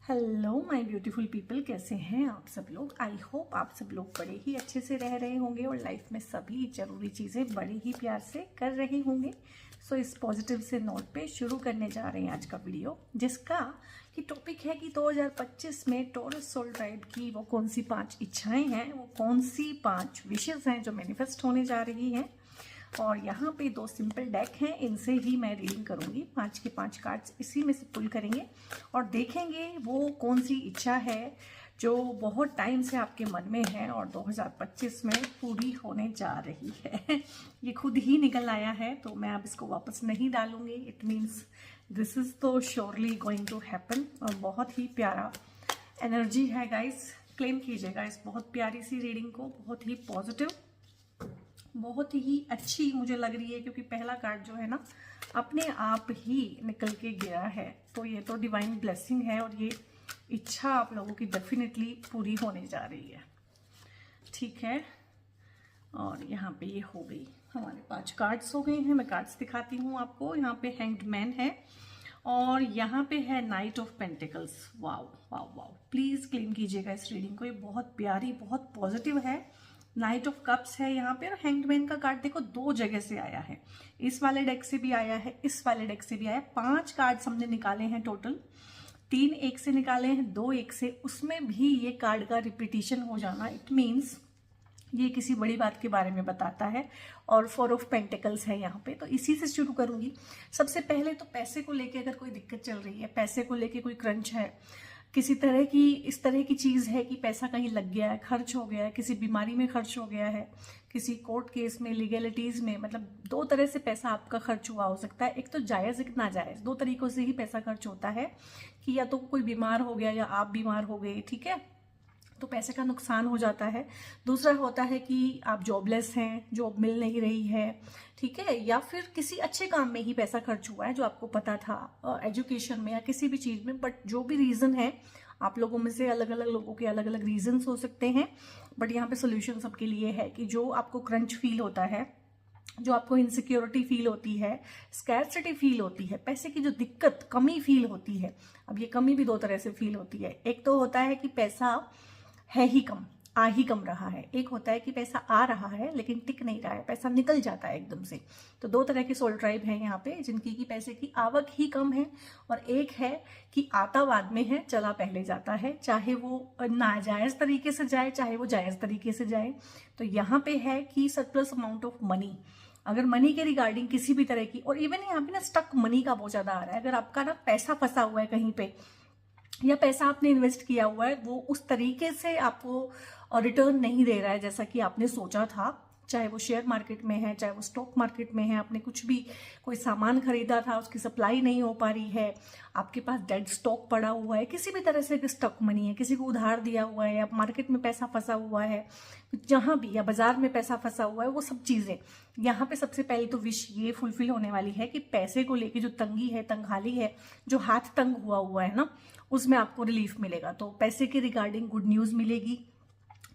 Hello my beautiful people, कैसे हैं आप सब लोग। आई होप आप सब लोग बड़े ही अच्छे से रह रहे होंगे और लाइफ में सभी जरूरी चीज़ें बड़े ही प्यार से कर रहे होंगे। सो इस पॉजिटिव से नोट पे शुरू करने जा रहे हैं आज का वीडियो, जिसका कि टॉपिक है कि 2025 में टॉरस सोल ट्राइब की वो कौन सी 5 इच्छाएं हैं, वो कौन सी 5 विशेस हैं जो मैनिफेस्ट होने जा रही हैं। और यहाँ पे 2 सिंपल डेक हैं, इनसे ही मैं रीडिंग करूँगी। 5 के 5 कार्ड्स इसी में से पुल करेंगे और देखेंगे वो कौन सी इच्छा है जो बहुत टाइम से आपके मन में है और 2025 में पूरी होने जा रही है। ये खुद ही निकल आया है तो मैं अब इसको वापस नहीं डालूंगी। इट मीन्स दिस इज तो श्योरली गोइंग टू हैपन और बहुत ही प्यारा एनर्जी है गाइस। क्लेम कीजिएगा इस बहुत प्यारी सी रीडिंग को, बहुत ही पॉजिटिव, बहुत ही अच्छी मुझे लग रही है, क्योंकि पहला कार्ड जो है ना अपने आप ही निकल के गया है। तो ये तो डिवाइन ब्लेसिंग है और ये इच्छा आप लोगों की डेफिनेटली पूरी होने जा रही है। ठीक है, और यहाँ पे ये हो गई, हमारे 5 कार्ड्स हो गए हैं। मैं कार्ड्स दिखाती हूँ आपको। यहाँ पे हैंग्ड मैन है और यहाँ पे है night of pentacles. Wow wow wow, please claim कीजिएगा इस रीडिंग को, ये बहुत प्यारी, बहुत पॉजिटिव है। नाइट ऑफ कप्स है यहाँ पे और हैंगमैन का कार्ड देखो 2 जगह से आया है। इस वाले डेक से भी आया है, इस वाले डेक से भी आया है। 5 कार्ड्स हमने निकाले हैं टोटल, 3 एक से निकाले हैं, 2 एक से। उसमें भी ये कार्ड का रिपीटिशन हो जाना, इट मीन्स ये किसी बड़ी बात के बारे में बताता है। और 4 ऑफ पेंटिकल्स है यहाँ पे, तो इसी से शुरू करूंगी। सबसे पहले तो पैसे को लेके अगर कोई दिक्कत चल रही है, पैसे को लेके कोई क्रंच है, किसी तरह की इस तरह की चीज़ है कि पैसा कहीं लग गया है, खर्च हो गया है, किसी बीमारी में खर्च हो गया है, किसी कोर्ट केस में, लीगलिटीज़ में, मतलब 2 तरह से पैसा आपका खर्च हुआ हो सकता है। एक तो जायज़, एक नाजायज़, 2 तरीकों से ही पैसा खर्च होता है कि या तो कोई बीमार हो गया या आप बीमार हो गए, ठीक है, तो पैसे का नुकसान हो जाता है। दूसरा होता है कि आप जॉबलेस हैं, जॉब मिल नहीं रही है, ठीक है, या फिर किसी अच्छे काम में ही पैसा खर्च हुआ है जो आपको पता था, एजुकेशन में या किसी भी चीज़ में। बट जो भी रीज़न है, आप लोगों में से अलग अलग लोगों के अलग अलग रीजंस हो सकते हैं, बट यहाँ पे सोल्यूशन सबके लिए है कि जो आपको क्रंच फील होता है, जो आपको इनसिक्योरिटी फील होती है, स्कैर्सिटी फील होती है, पैसे की जो दिक्कत, कमी फील होती है। अब ये कमी भी 2 तरह से फील होती है। एक तो होता है कि पैसा है ही कम, आ ही कम रहा है। एक होता है कि पैसा आ रहा है लेकिन टिक नहीं रहा है, पैसा निकल जाता है एकदम से। तो 2 तरह के सोल ट्राइब हैं यहाँ पे, जिनकी की पैसे की आवक ही कम है। और एक है कि आता बाद में है, चला पहले जाता है, चाहे वो नाजायज तरीके से जाए, चाहे वो जायज तरीके से जाए। तो यहाँ पे है कि सरप्लस अमाउंट ऑफ मनी, अगर मनी के रिगार्डिंग किसी भी तरह की, और इवन यहाँ पे ना स्टक मनी का बहुत ज्यादा आ रहा है। अगर आपका ना पैसा फंसा हुआ है कहीं पे, या पैसा आपने इन्वेस्ट किया हुआ है, वो उस तरीके से आपको रिटर्न नहीं दे रहा है जैसा कि आपने सोचा था, चाहे वो शेयर मार्केट में है, चाहे वो स्टॉक मार्केट में है, आपने कुछ भी कोई सामान खरीदा था, उसकी सप्लाई नहीं हो पा रही है, आपके पास डेड स्टॉक पड़ा हुआ है, किसी भी तरह से स्टॉक मनी है, किसी को उधार दिया हुआ है, या मार्केट में पैसा फंसा हुआ है, जहां भी, या बाजार में पैसा फंसा हुआ है, वो सब चीजें यहाँ पे सबसे पहले तो विश ये फुलफिल होने वाली है कि पैसे को लेके जो तंगी है, तंगहाली है, जो हाथ तंग हुआ है ना, उसमें आपको रिलीफ मिलेगा। तो पैसे के रिगार्डिंग गुड न्यूज मिलेगी,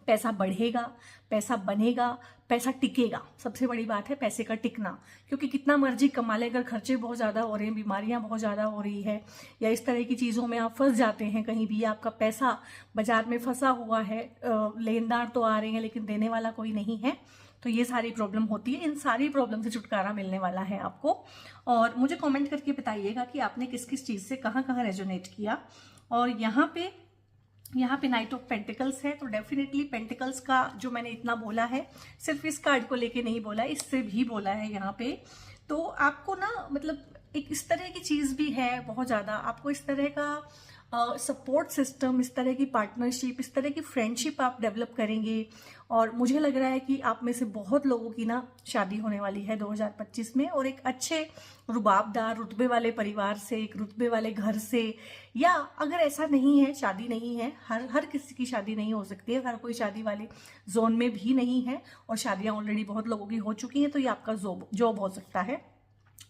पैसा बढ़ेगा, पैसा बनेगा, पैसा टिकेगा। सबसे बड़ी बात है पैसे का टिकना, क्योंकि कितना मर्जी कमा ले, अगर खर्चे बहुत ज्यादा हो रहे हैं, बीमारियां बहुत ज्यादा हो रही है, या इस तरह की चीजों में आप फंस जाते हैं कहीं भी, आपका पैसा बाजार में फंसा हुआ है, लेनदार तो आ रहे हैं लेकिन देने वाला कोई नहीं है, तो ये सारी प्रॉब्लम होती है। इन सारी प्रॉब्लम से छुटकारा मिलने वाला है आपको। और मुझे कमेंट करके बताइएगा कि आपने किस किस चीज से कहाँ कहाँ रेजोनेट किया। और यहाँ पे नाइट ऑफ पेंटिकल्स है, तो डेफिनेटली पेंटिकल्स का जो मैंने इतना बोला है, सिर्फ इस कार्ड को लेके नहीं बोला, इससे भी बोला है यहाँ पे। तो आपको ना, मतलब एक इस तरह की चीज भी है बहुत ज्यादा, आपको इस तरह का सपोर्ट सिस्टम, इस तरह की पार्टनरशिप, इस तरह की फ्रेंडशिप आप डेवलप करेंगे। और मुझे लग रहा है कि आप में से बहुत लोगों की ना शादी होने वाली है 2025 में, और एक अच्छे रुबाबदार रुतबे वाले परिवार से, एक रुतबे वाले घर से। या अगर ऐसा नहीं है, शादी नहीं है, हर किसी की शादी नहीं हो सकती है, हर कोई शादी वाले जोन में भी नहीं है, और शादियां ऑलरेडी बहुत लोगों की हो चुकी हैं, तो ये आपका जॉब हो सकता है।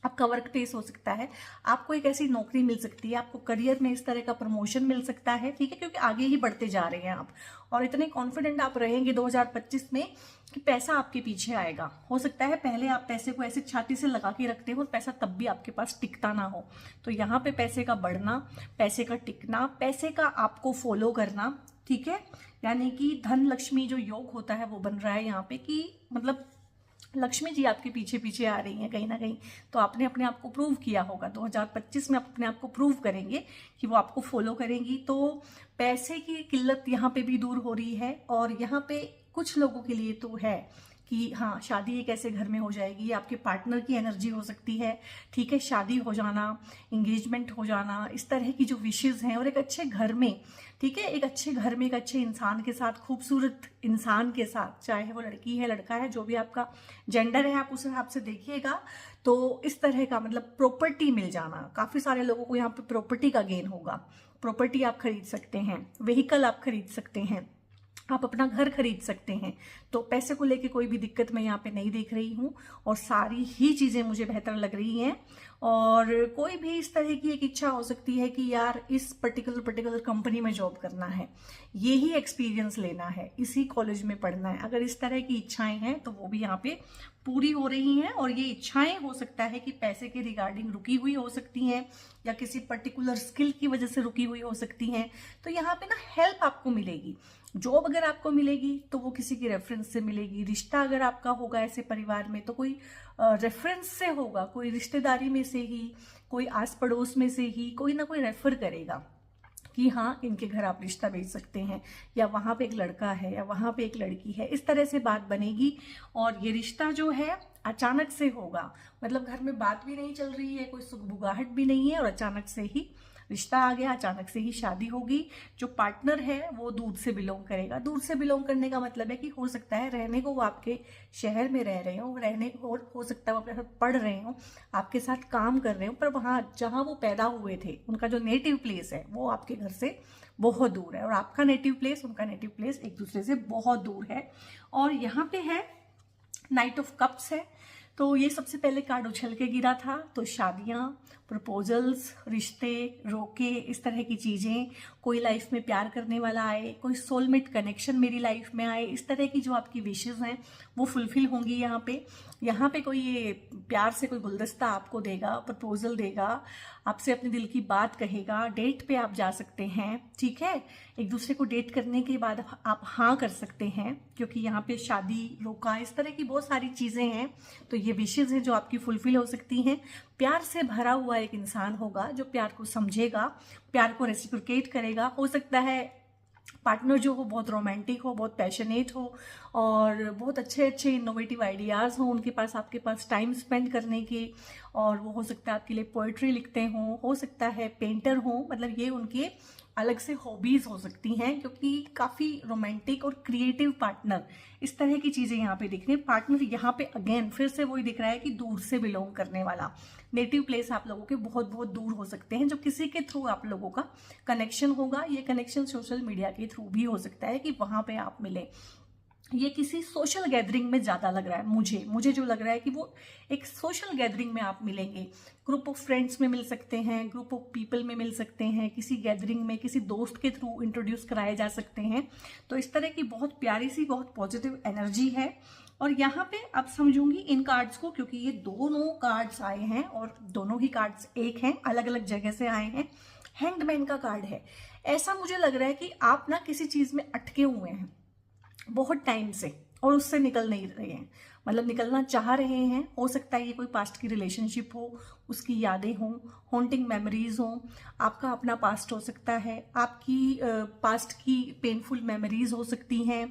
आपका वर्क प्लेस हो सकता है, आपको एक ऐसी नौकरी मिल सकती है, आपको करियर में इस तरह का प्रमोशन मिल सकता है, ठीक है, क्योंकि आगे ही बढ़ते जा रहे हैं आप और इतने कॉन्फिडेंट आप रहेंगे 2025 में कि पैसा आपके पीछे आएगा। हो सकता है पहले आप पैसे को ऐसे छाती से लगा के रखते हो और पैसा तब भी आपके पास टिकता ना हो। तो यहाँ पे पैसे का बढ़ना, पैसे का टिकना, पैसे का आपको फॉलो करना, ठीक है, यानी कि धन लक्ष्मी जो योग होता है वो बन रहा है यहाँ पे कि मतलब लक्ष्मी जी आपके पीछे पीछे आ रही हैं कहीं ना कहीं। तो आपने अपने आप को प्रूव किया होगा, 2025 में आप अपने आप को प्रूव करेंगे कि वो आपको फॉलो करेंगी। तो पैसे की किल्लत यहाँ पे भी दूर हो रही है और यहाँ पे कुछ लोगों के लिए तो है कि हाँ शादी एक ऐसे घर में हो जाएगी, आपके पार्टनर की एनर्जी हो सकती है, ठीक है, शादी हो जाना, इंगेजमेंट हो जाना, इस तरह की जो विशेज़ हैं और एक अच्छे घर में, ठीक है, एक अच्छे घर में एक अच्छे इंसान के साथ, खूबसूरत इंसान के साथ, चाहे वो लड़की है लड़का है, जो भी आपका जेंडर है आप उस हिसाब से देखिएगा। तो इस तरह का मतलब प्रॉपर्टी मिल जाना, काफ़ी सारे लोगों को यहाँ पे प्रॉपर्टी का गेन होगा। प्रॉपर्टी आप खरीद सकते हैं, व्हीकल आप खरीद सकते हैं, आप अपना घर खरीद सकते हैं। तो पैसे को लेके कोई भी दिक्कत मैं यहाँ पे नहीं देख रही हूँ और सारी ही चीज़ें मुझे बेहतर लग रही हैं। और कोई भी इस तरह की एक इच्छा हो सकती है कि यार इस पर्टिकुलर कंपनी में जॉब करना है, ये ही एक्सपीरियंस लेना है, इसी कॉलेज में पढ़ना है, अगर इस तरह की इच्छाएं हैं तो वो भी यहाँ पे पूरी हो रही हैं। और ये इच्छाएं हो सकता है कि पैसे के रिगार्डिंग रुकी हुई हो सकती हैं या किसी पर्टिकुलर स्किल की वजह से रुकी हुई हो सकती हैं। तो यहाँ पे ना हेल्प आपको मिलेगी। जॉब अगर आपको मिलेगी तो वो किसी की रेफरेंस से मिलेगी, रिश्ता अगर आपका होगा ऐसे परिवार में तो कोई रेफरेंस से होगा, कोई रिश्तेदारी में से ही, कोई आस पड़ोस में से ही कोई ना कोई रेफर करेगा कि हाँ इनके घर आप रिश्ता भेज सकते हैं, या वहाँ पे एक लड़का है या वहाँ पे एक लड़की है, इस तरह से बात बनेगी। और ये रिश्ता जो है अचानक से होगा, मतलब घर में बात भी नहीं चल रही है, कोई सुगबुगाहट भी नहीं है और अचानक से ही रिश्ता आ गया, अचानक से ही शादी होगी। जो पार्टनर है वो दूर से बिलोंग करेगा। दूर से बिलोंग करने का मतलब है कि हो सकता है रहने को वो आपके शहर में रह रहे हो, रहने हो सकता है वो आपके साथ पढ़ रहे हो, आपके साथ काम कर रहे हो, पर वहाँ जहाँ वो पैदा हुए थे उनका जो नेटिव प्लेस है वो आपके घर से बहुत दूर है और आपका नेटिव प्लेस उनका नेटिव प्लेस एक दूसरे से बहुत दूर है। और यहाँ पे है नाइट ऑफ कप्स है। तो ये सबसे पहले कार्ड उछल के गिरा था। तो शादियाँ, प्रपोजल्स, रिश्ते, रोके, इस तरह की चीज़ें, कोई लाइफ में प्यार करने वाला आए, कोई सोलमेट कनेक्शन मेरी लाइफ में आए, इस तरह की जो आपकी विशेज़ हैं वो फुलफिल होंगी। यहाँ पे कोई ये प्यार से कोई गुलदस्ता आपको देगा, प्रपोजल देगा, आपसे अपने दिल की बात कहेगा, डेट पे आप जा सकते हैं, ठीक है, एक दूसरे को डेट करने के बाद आप हाँ कर सकते हैं, क्योंकि यहाँ पे शादी, रोका, इस तरह की बहुत सारी चीज़ें हैं। तो ये विशेज़ हैं जो आपकी फुलफिल हो सकती हैं। प्यार से भरा हुआ एक इंसान होगा जो प्यार को समझेगा, प्यार को रेसिप्रोकेट करेगा। हो सकता है पार्टनर जो हो बहुत रोमांटिक हो, बहुत पैशनेट हो और बहुत अच्छे अच्छे इनोवेटिव आइडियाज़ हों उनके पास, आपके पास टाइम स्पेंड करने के। और वो हो सकता है आपके लिए पोएट्री लिखते हों, हो सकता है पेंटर हों, मतलब ये उनके अलग से हॉबीज़ हो सकती हैं, क्योंकि काफ़ी रोमांटिक और क्रिएटिव पार्टनर, इस तरह की चीज़ें यहाँ पे दिख रही हैं। पार्टनर यहाँ पे अगेन फिर से वही दिख रहा है कि दूर से बिलोंग करने वाला, नेटिव प्लेस आप लोगों के बहुत बहुत दूर हो सकते हैं, जो किसी के थ्रू आप लोगों का कनेक्शन होगा। ये कनेक्शन सोशल मीडिया के थ्रू भी हो सकता है कि वहाँ पे आप मिलें। ये किसी सोशल गैदरिंग में ज़्यादा लग रहा है मुझे जो लग रहा है कि वो एक सोशल गैदरिंग में आप मिलेंगे। ग्रुप ऑफ फ्रेंड्स में मिल सकते हैं, ग्रुप ऑफ पीपल में मिल सकते हैं, किसी गैदरिंग में किसी दोस्त के थ्रू इंट्रोड्यूस कराए जा सकते हैं। तो इस तरह की बहुत प्यारी सी, बहुत पॉजिटिव एनर्जी है। और यहाँ पे अब समझूंगी इन कार्ड्स को, क्योंकि ये दोनों कार्ड्स आए हैं और दोनों ही कार्ड्स एक हैं, अलग अलग जगह से आए हैं। हैंगमैन का कार्ड है। ऐसा मुझे लग रहा है कि आप ना किसी चीज़ में अटके हुए हैं बहुत टाइम से और उससे निकल नहीं रहे हैं, मतलब निकलना चाह रहे हैं। हो सकता है ये कोई पास्ट की रिलेशनशिप हो, उसकी यादें हों, हॉन्टिंग मेमोरीज हों, आपका अपना पास्ट हो सकता है, आपकी पास्ट की पेनफुल मेमोरीज हो सकती हैं,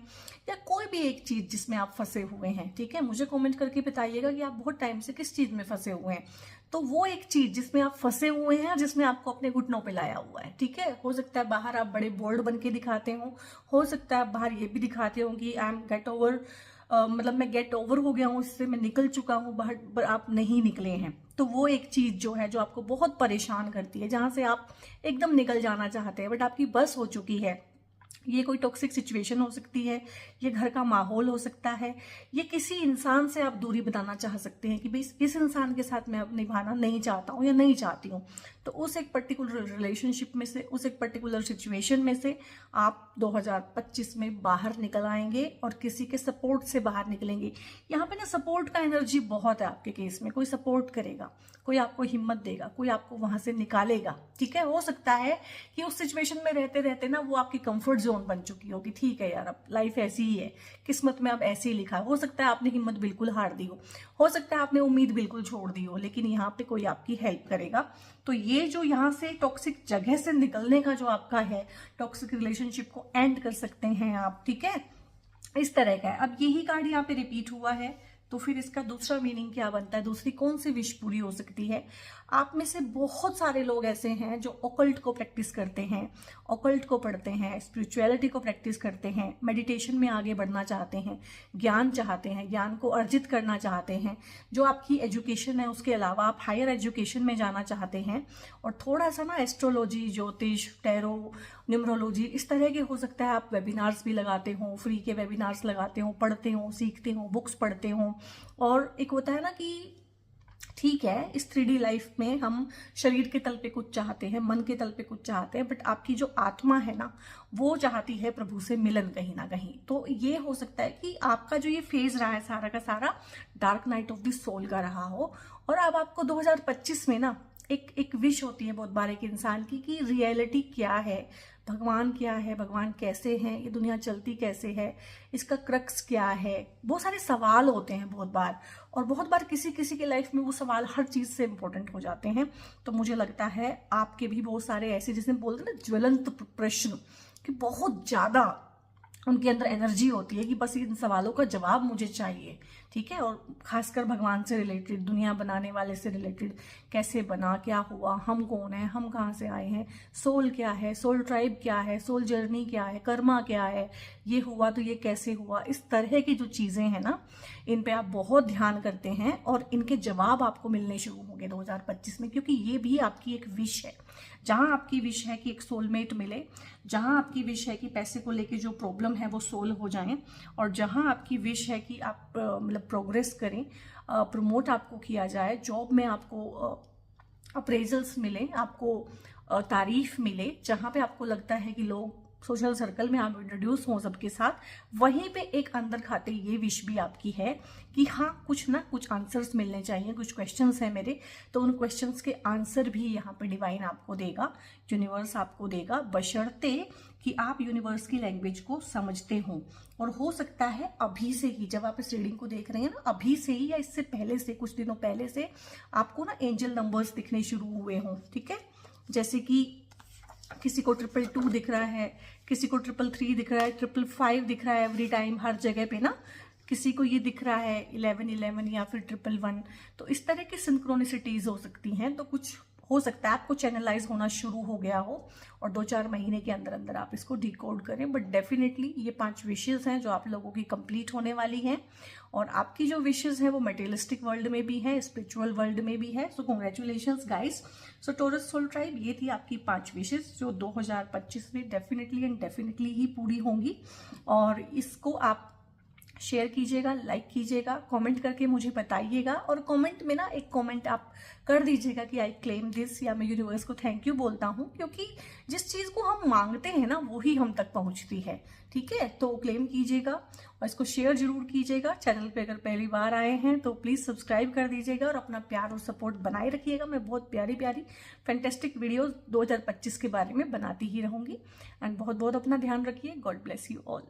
या कोई भी एक चीज़ जिसमें आप फंसे हुए हैं। ठीक है, मुझे कमेंट करके बताइएगा कि आप बहुत टाइम से किस चीज़ में फंसे हुए हैं। तो वो एक चीज़ जिसमें आप फंसे हुए हैं, जिसमें आपको अपने घुटनों पे लाया हुआ है। ठीक है, हो सकता है बाहर आप बड़े बोल्ड बन के दिखाते हो सकता है आप बाहर ये भी दिखाते हो कि आई एम गेट ओवर, मतलब मैं गेट ओवर हो गया हूँ, इससे मैं निकल चुका हूँ, बाहर आप नहीं निकले हैं। तो वो एक चीज़ जो है जो आपको बहुत परेशान करती है, जहाँ से आप एकदम निकल जाना चाहते हैं बट आपकी बस हो चुकी है, ये कोई टॉक्सिक सिचुएशन हो सकती है, ये घर का माहौल हो सकता है, ये किसी इंसान से आप दूरी बनाना चाह सकते हैं कि भाई इस इंसान के साथ मैं अब निभाना नहीं चाहता हूँ या नहीं चाहती हूँ। तो उस एक पर्टिकुलर रिलेशनशिप में से, उस एक पर्टिकुलर सिचुएशन में से आप 2025 में बाहर निकल आएंगे और किसी के सपोर्ट से बाहर निकलेंगे। यहाँ पे ना सपोर्ट का एनर्जी बहुत है आपके केस में। कोई सपोर्ट करेगा, कोई आपको हिम्मत देगा, कोई आपको वहां से निकालेगा। ठीक है, हो सकता है कि उस सिचुएशन में रहते रहते ना वो आपकी कंफर्ट जोन बन चुकी होगी। ठीक है यार, अब लाइफ ऐसी ही है, किस्मत में अब ऐसे ही लिखा है। हो सकता है आपने हिम्मत बिल्कुल हार दी हो सकता है आपने उम्मीद बिल्कुल छोड़ दी हो, लेकिन यहाँ पे कोई आपकी हेल्प करेगा। तो ये जो यहाँ से टॉक्सिक जगह से निकलने का जो आपका है, टॉक्सिक रिलेशनशिप को एंड कर सकते हैं आप। ठीक है, इस तरह का है। अब यही कार्ड यहाँ पे रिपीट हुआ है, तो फिर इसका दूसरा मीनिंग क्या बनता है, दूसरी कौन सी विश पूरी हो सकती है। आप में से बहुत सारे लोग ऐसे हैं जो ऑकल्ट को प्रैक्टिस करते हैं, ऑकल्ट को पढ़ते हैं, स्पिरिचुअलिटी को प्रैक्टिस करते हैं, मेडिटेशन में आगे बढ़ना चाहते हैं, ज्ञान चाहते हैं, ज्ञान को अर्जित करना चाहते हैं। जो आपकी एजुकेशन है उसके अलावा आप हायर एजुकेशन में जाना चाहते हैं, और थोड़ा सा ना एस्ट्रोलॉजी, ज्योतिष, टैरो, न्यूमरोलॉजी, इस तरह के हो सकता है आप वेबिनार्स भी लगाते हो, फ्री के वेबिनार्स लगाते हो, पढ़ते हो, सीखते हो, बुक्स पढ़ते हो। और एक होता है ना कि ठीक है, इस 3D लाइफ में हम शरीर के तल पे कुछ चाहते हैं, मन के तल पे कुछ चाहते हैं, बट आपकी जो आत्मा है ना वो चाहती है प्रभु से मिलन कहीं ना कहीं। तो ये हो सकता है कि आपका जो ये फेज रहा है सारा का सारा dark night of the soul का रहा हो, और अब आपको 2025 में ना एक विश होती है बहुत बार एक इंसान की कि रियलिटी क्या है, भगवान क्या है, भगवान कैसे हैं, ये दुनिया चलती कैसे है, इसका क्रक्स क्या है। बहुत सारे सवाल होते हैं बहुत बार, और बहुत बार किसी किसी के लाइफ में वो सवाल हर चीज से इंपॉर्टेंट हो जाते हैं। तो मुझे लगता है आपके भी बहुत सारे ऐसे, जिसे बोलते हैं ना ज्वलंत प्रश्न, कि बहुत ज्यादा उनके अंदर एनर्जी होती है कि बस इन सवालों का जवाब मुझे चाहिए। ठीक है, और खासकर भगवान से रिलेटेड, दुनिया बनाने वाले से रिलेटेड, कैसे बना, क्या हुआ, हम कौन है, हम कहाँ से आए हैं, सोल क्या है, सोल ट्राइब क्या है, सोल जर्नी क्या है, कर्मा क्या है, ये हुआ तो ये कैसे हुआ। इस तरह की जो चीजें हैं ना, इन पे आप बहुत ध्यान करते हैं और इनके जवाब आपको मिलने शुरू होंगे 2025 में, क्योंकि ये भी आपकी एक विश है। जहां आपकी विश है कि एक सोलमेट मिले, जहां आपकी विश है कि पैसे को लेके जो प्रॉब्लम है वो सोल्व हो जाएं, और जहां आपकी विश है कि आप मतलब प्रोग्रेस करें, प्रमोट आपको किया जाए, जॉब में आपको अप्रेजल्स मिले, आपको तारीफ मिले, जहां पे आपको लगता है कि लोग सोशल सर्कल में आप इंट्रोड्यूस हो सबके साथ, वहीं पे एक अंदर खाते ये विश भी आपकी है कि हाँ कुछ ना कुछ आंसर्स मिलने चाहिए। कुछ क्वेश्चंस हैं मेरे, तो उन क्वेश्चंस के आंसर भी यहाँ पे डिवाइन आपको देगा, यूनिवर्स आपको देगा, बशर्ते कि आप यूनिवर्स की लैंग्वेज को समझते हो। और हो सकता है अभी से ही, जब आप इस रीडिंग को देख रहे हैं ना, अभी से ही या इससे पहले से, कुछ दिनों पहले से आपको ना एंजल नंबर्स दिखने शुरू हुए हों। ठीक है, जैसे कि किसी को 222 दिख रहा है, किसी को 333 दिख रहा है, 555 दिख रहा है एवरी टाइम हर जगह पे ना, किसी को ये दिख रहा है 1111 या फिर 111। तो इस तरह की सिंक्रोनिसिटीज हो सकती हैं। तो कुछ हो सकता है आपको चैनलाइज होना शुरू हो गया हो और 2-4 महीने के अंदर अंदर आप इसको डिकोड करें। बट डेफिनेटली ये 5 विशेज हैं जो आप लोगों की कंप्लीट होने वाली हैं, और आपकी जो विशेज है वो मटेरियलिस्टिक वर्ल्ड में भी है, स्पिरिचुअल वर्ल्ड में भी है। So congratulations guys. So Taurus soul tribe, ये थी आपकी 5 विशेज जो 2025 में डेफिनेटली एंड डेफिनेटली ही पूरी होंगी। और इसको आप शेयर कीजिएगा, लाइक कीजिएगा, कमेंट करके मुझे बताइएगा, और कमेंट में ना एक कमेंट आप कर दीजिएगा कि आई क्लेम दिस, या मैं यूनिवर्स को थैंक यू बोलता हूँ, क्योंकि जिस चीज़ को हम मांगते हैं ना वो ही हम तक पहुँचती है। ठीक है, तो क्लेम कीजिएगा और इसको शेयर जरूर कीजिएगा। चैनल पे अगर पहली बार आए हैं तो प्लीज़ सब्सक्राइब कर दीजिएगा और अपना प्यार और सपोर्ट बनाए रखिएगा। मैं बहुत प्यारी प्यारी फैंटेस्टिक वीडियोस 2025 के बारे में बनाती ही रहूँगी। एंड बहुत बहुत अपना ध्यान रखिए। God bless you all.